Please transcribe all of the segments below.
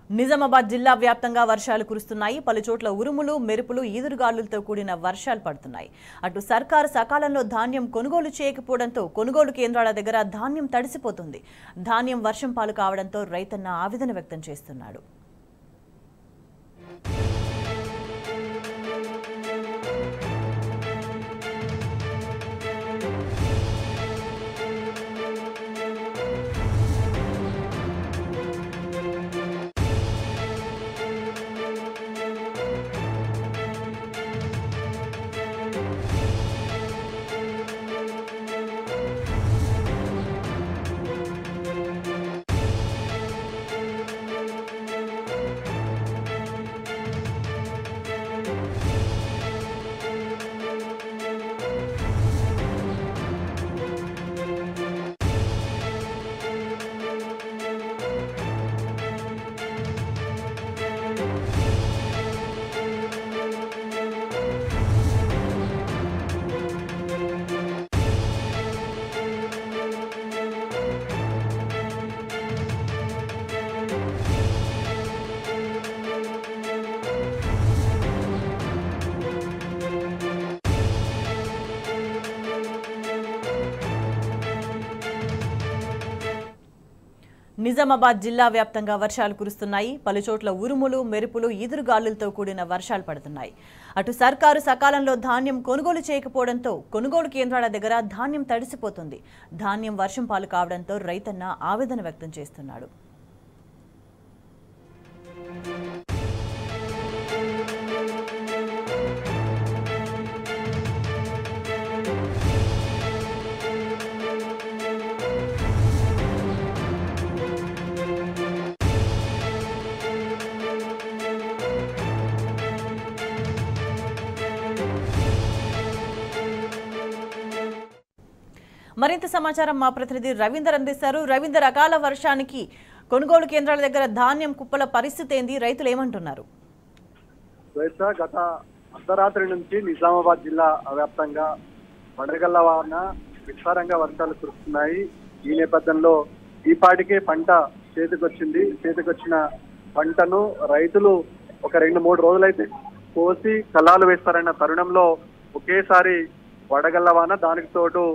నిజామాబాద్ జిల్లా వ్యాప్తంగా వర్షాలు కురుస్తున్నాయి. పలుచోట్ల ఉరుములు, మెరుపులు, ఈదురుగాలులతో కూడిన వర్షాలు పడుతున్నాయి. అటు సర్కారు సకాలంలో ధాన్యం కొనుగోలు చేయకపోవడంతో కొనుగోలు కేంద్రాల దగ్గర ధాన్యం తడిసిపోతుంది. ధాన్యం వర్షం పాలు కావడంతో రైతన్న ఆవేదన వ్యక్తం చేస్తున్నాడు. నిజామాబాద్ జిల్లా వ్యాప్తంగా వర్షాలు కురుస్తున్నాయి. పలుచోట్ల ఉరుములు, మెరుపులు, ఈదురుగాలులతో కూడిన వర్షాలు పడుతున్నాయి. అటు సర్కారు సకాలంలో ధాన్యం కొనుగోలు చేయకపోవడంతో కొనుగోలు కేంద్రాల దగ్గర ధాన్యం తడిసిపోతుంది. ధాన్యం వర్షం పాలు కావడంతో రైతన్న ఆవేదన వ్యక్తం చేస్తున్నాడు. మరింత సమాచారం మా ప్రతినిధి రవీందర్ అందిస్తారు. రవీందర్, అకాల వర్షానికి కొనుగోలు కేంద్రాల దగ్గర ధాన్యం కుప్పల పరిస్థితి ఏంది? రైతులు ఏమంటున్నారు? గత అర్ధరాత్రి నుంచి నిజామాబాద్ జిల్లా వ్యాప్తంగా వడగళ్ల వాన విస్తారంగా వర్షాలు కురుస్తున్నాయి. ఈ నేపథ్యంలో ఈపాటికే పంట చేతికొచ్చిన పంటను రైతులు ఒక 2-3 రోజులైతే కోసి కల్లాలు వేస్తారన్న తరుణంలో ఒకేసారి వడగళ్ల వాన, దానికి తోడు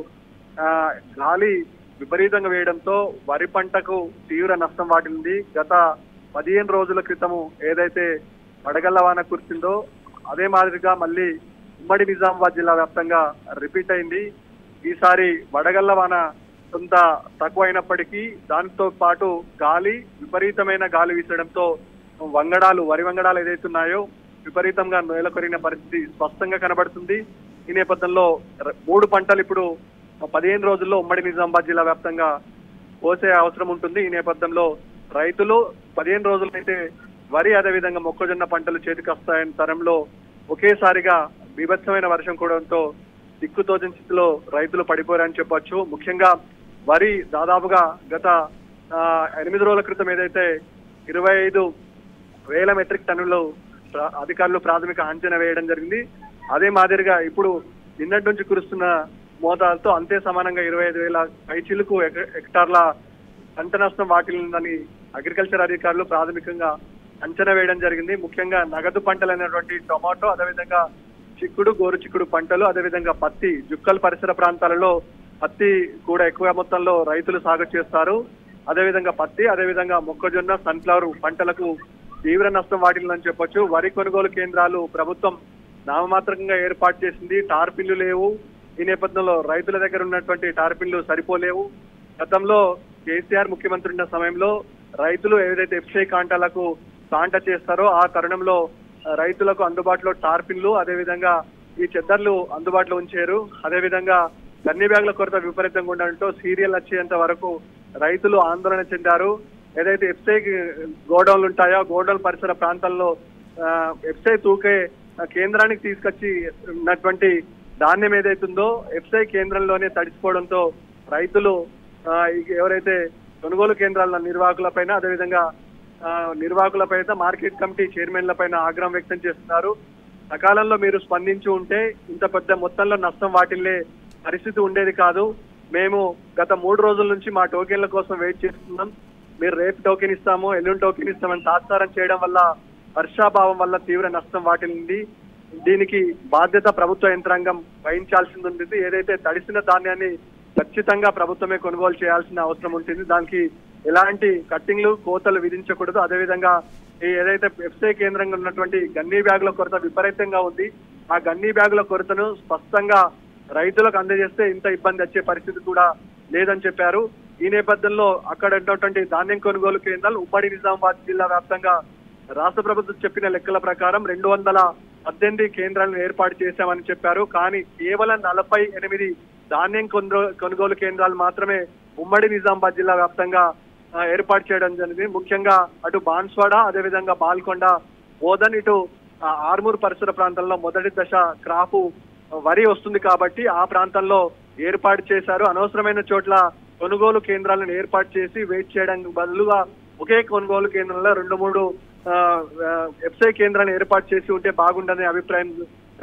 గాలి విపరీతంగా వేయడంతో వరి పంటకు తీవ్ర నష్టం వాటిల్లింది. గత 15 రోజుల క్రితము ఏదైతే వడగళ్ల వాన కురిసిందో అదే మాదిరిగా మళ్ళీ ఉమ్మడి నిజామాబాద్ జిల్లా వ్యాప్తంగా రిపీట్ అయింది. ఈసారి వడగళ్ల వాన కొంత తక్కువ అయినప్పటికీ దానితో పాటు గాలి విపరీతమైన గాలి వీసడంతో వరి వంగడాలు ఏదైతే ఉన్నాయో విపరీతంగా నేలకొరిగిన పరిస్థితి స్పష్టంగా కనబడుతుంది. ఈ నేపథ్యంలో 3 పంటలు ఇప్పుడు 15 రోజుల్లో ఉమ్మడి నిజామాబాద్ జిల్లా వ్యాప్తంగా కోసే అవసరం ఉంటుంది. ఈ నేపథ్యంలో రైతులు 15 రోజులైతే వరి అదేవిధంగా మొక్కజొన్న పంటలు చేతికి వస్తాయన్న తరంలో ఒకేసారిగా బీభత్సమైన వర్షం కూడడంతో దిక్కుతోచని స్థితిలో రైతులు పడిపోయారని చెప్పొచ్చు. ముఖ్యంగా వరి దాదాపుగా గత 8 రోజుల క్రితం ఏదైతే 25,000 మెట్రిక్ టన్నులు అధికారులు ప్రాథమిక అంచనా వేయడం జరిగింది. అదే మాదిరిగా ఇప్పుడు నిన్నటి నుంచి కురుస్తున్న మోతాదుతో అంతే సమానంగా 25,000 పైచిలుకు హెక్టార్ల పంట నష్టం వాటిల్లిందని అగ్రికల్చర్ అధికారులు ప్రాథమికంగా అంచనా వేయడం జరిగింది. ముఖ్యంగా నగదు పంటలైనటువంటి టొమాటో, అదేవిధంగా చిక్కుడు, గోరు చిక్కుడు పంటలు, అదేవిధంగా పత్తి, జుక్కల్ పరిసర ప్రాంతాలలో పత్తి కూడా ఎక్కువ మొత్తంలో రైతులు సాగు చేస్తారు. అదేవిధంగా పత్తి, అదేవిధంగా మొక్కజొన్న, సన్ఫ్లవర్ పంటలకు తీవ్ర నష్టం వాటిల్లిందని చెప్పొచ్చు. వరి కొనుగోలు కేంద్రాలు ప్రభుత్వం నామమాత్రంగా ఏర్పాటు చేసింది. టార్పిళ్లు లేవు. ఈ నేపథ్యంలో రైతుల దగ్గర ఉన్నటువంటి టార్పిళ్లు సరిపోలేవు. గతంలో కేసీఆర్ ముఖ్యమంత్రి ఉన్న సమయంలో రైతులు ఏదైతే ఎఫ్సీ కాంటాలకు కాంట చేస్తారో ఆ తరుణంలో రైతులకు అందుబాటులో టార్పిళ్లు, అదేవిధంగా ఈ చెద్దర్లు అందుబాటులో ఉంచారు. అదేవిధంగా గన్ని బ్యాగుల కొరత విపరీతంగా ఉండడంతో సీరియల్ వచ్చేంత వరకు రైతులు ఆందోళన చెందారు. ఏదైతే ఎఫ్సీ గోడౌన్లు ఉంటాయో గోడౌన్ పరిసర ప్రాంతాల్లో ఎఫ్సీ తూకే కేంద్రానికి తీసుకొచ్చి ఉన్నటువంటి ధాన్యం ఏదైతుందో ఎఫ్సీ కేంద్రంలోనే తడిసిపోవడంతో రైతులు ఎవరైతే కొనుగోలు కేంద్రాల నిర్వాహకులపైన, అదేవిధంగా నిర్వాహకులపైన, మార్కెట్ కమిటీ చైర్మన్లపైన ఆగ్రహం వ్యక్తం చేస్తున్నారు. సకాలంలో మీరు స్పందించి ఉంటే ఇంత పెద్ద మొత్తంలో నష్టం వాటిల్లే పరిస్థితి ఉండేది కాదు. మేము గత 3 రోజుల నుంచి మా టోకెన్ల కోసం వెయిట్ చేస్తున్నాం. మీరు రేపు టోకెన్ ఇస్తాము, ఎల్లుండి టోకెన్ ఇస్తామని తాత్సారం చేయడం వల్ల వర్షాభావం వల్ల తీవ్ర నష్టం వాటిల్లింది. దీనికి బాధ్యత ప్రభుత్వ యంత్రాంగం వహించాల్సింది ఉంటుంది. ఏదైతే తడిసిన ధాన్యాన్ని ఖచ్చితంగా ప్రభుత్వమే కొనుగోలు చేయాల్సిన అవసరం ఉంటుంది. దానికి ఎలాంటి కట్టింగ్లు కోతలు విధించకూడదు. అదేవిధంగా ఏదైతే ఎఫ్సీఐ కేంద్రంగా ఉన్నటువంటి గన్నీ బ్యాగుల కొరత విపరీతంగా ఉంది. ఆ గన్నీ బ్యాగుల కొరతను స్పష్టంగా రైతులకు అందజేస్తే ఇంత ఇబ్బంది వచ్చే పరిస్థితి కూడా లేదని చెప్పారు. ఈ నేపథ్యంలో అక్కడ ఉన్నటువంటి ధాన్యం కొనుగోలు కేంద్రాలు ఉమ్మడి నిజామాబాద్ జిల్లా వ్యాప్తంగా రాష్ట్ర ప్రభుత్వం చెప్పిన లెక్కల ప్రకారం 218 కేంద్రాలను ఏర్పాటు చేశామని చెప్పారు. కానీ కేవలం 48 ధాన్యం కొనుగోలు కేంద్రాలు మాత్రమే ఉమ్మడి నిజామాబాద్ జిల్లా వ్యాప్తంగా ఏర్పాటు చేయడం జరిగింది. ముఖ్యంగా అటు బాన్స్వాడ, అదేవిధంగా బాల్కొండ, బోధన్, ఇటు ఆర్మూర్ పరిసర ప్రాంతంలో మొదటి దశ క్రాపు వరి వస్తుంది కాబట్టి ఆ ప్రాంతంలో ఏర్పాటు చేశారు. అనవసరమైన చోట్ల కొనుగోలు కేంద్రాలను ఏర్పాటు చేసి వెయిట్ చేయడానికి బదులుగా ఒకే కొనుగోలు కేంద్రంలో 2-3 ఎఫ్సీఐ కేంద్రాలను ఏర్పాటు చేసి ఉంటే బాగుండనే అభిప్రాయం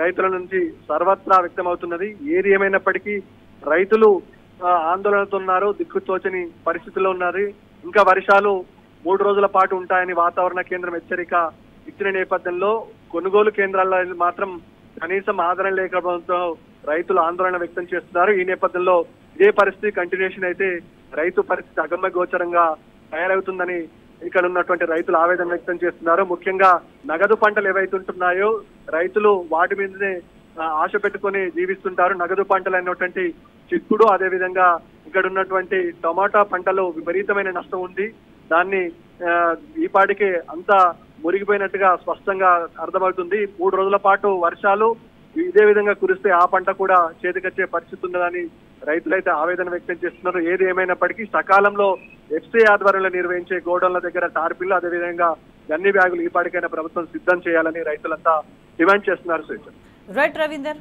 రైతుల నుంచి సర్వత్రా వ్యక్తమవుతున్నది. ఏది ఏమైనప్పటికీ రైతులు ఆందోళనతో ఉన్నారు, దిక్కుతోచని పరిస్థితుల్లో ఉన్నారు. ఇంకా వర్షాలు 3 రోజుల పాటు ఉంటాయని వాతావరణ కేంద్రం హెచ్చరిక ఇచ్చిన నేపథ్యంలో కొనుగోలు కేంద్రాల్లో మాత్రం కనీసం ఆదరణ లేకపోవడంతో రైతులు ఆందోళన వ్యక్తం చేస్తున్నారు. ఈ నేపథ్యంలో ఇదే పరిస్థితి కంటిన్యూషన్ అయితే రైతు పరిస్థితి అగమ్య గోచరంగా తయారవుతుందని ఇక్కడ ఉన్నటువంటి రైతులు ఆవేదన వ్యక్తం చేస్తున్నారు. ముఖ్యంగా నగదు పంటలు ఏవైతే ఉంటున్నాయో రైతులు వాటి మీదనే ఆశ పెట్టుకుని జీవిస్తుంటారు. నగదు పంటలు అయినటువంటి చిక్కుడు, అదేవిధంగా ఇక్కడ ఉన్నటువంటి టమాటా పంటలో విపరీతమైన నష్టం ఉంది. దాన్ని ఈపాటికే అంతా మురిగిపోయినట్టుగా స్పష్టంగా అర్థమవుతుంది. 3 రోజుల పాటు వర్షాలు ఇదే విధంగా కురిస్తే ఆ పంట కూడా చేతికొచ్చే పరిస్థితి ఉన్నదని రైతులైతే ఆవేదన వ్యక్తం చేస్తున్నారు. ఏది ఏమైనప్పటికీ సకాలంలో ఎఫ్సీఐ ఆధ్వర్యంలో నిర్వహించే గోడౌన్ల దగ్గర టార్పిల్లు, అదేవిధంగా గన్ని బ్యాగులు ఈపాటికైనా ప్రభుత్వం సిద్ధం చేయాలని రైతులంతా డిమాండ్ చేస్తున్నారు. రైట్ రవీందర్.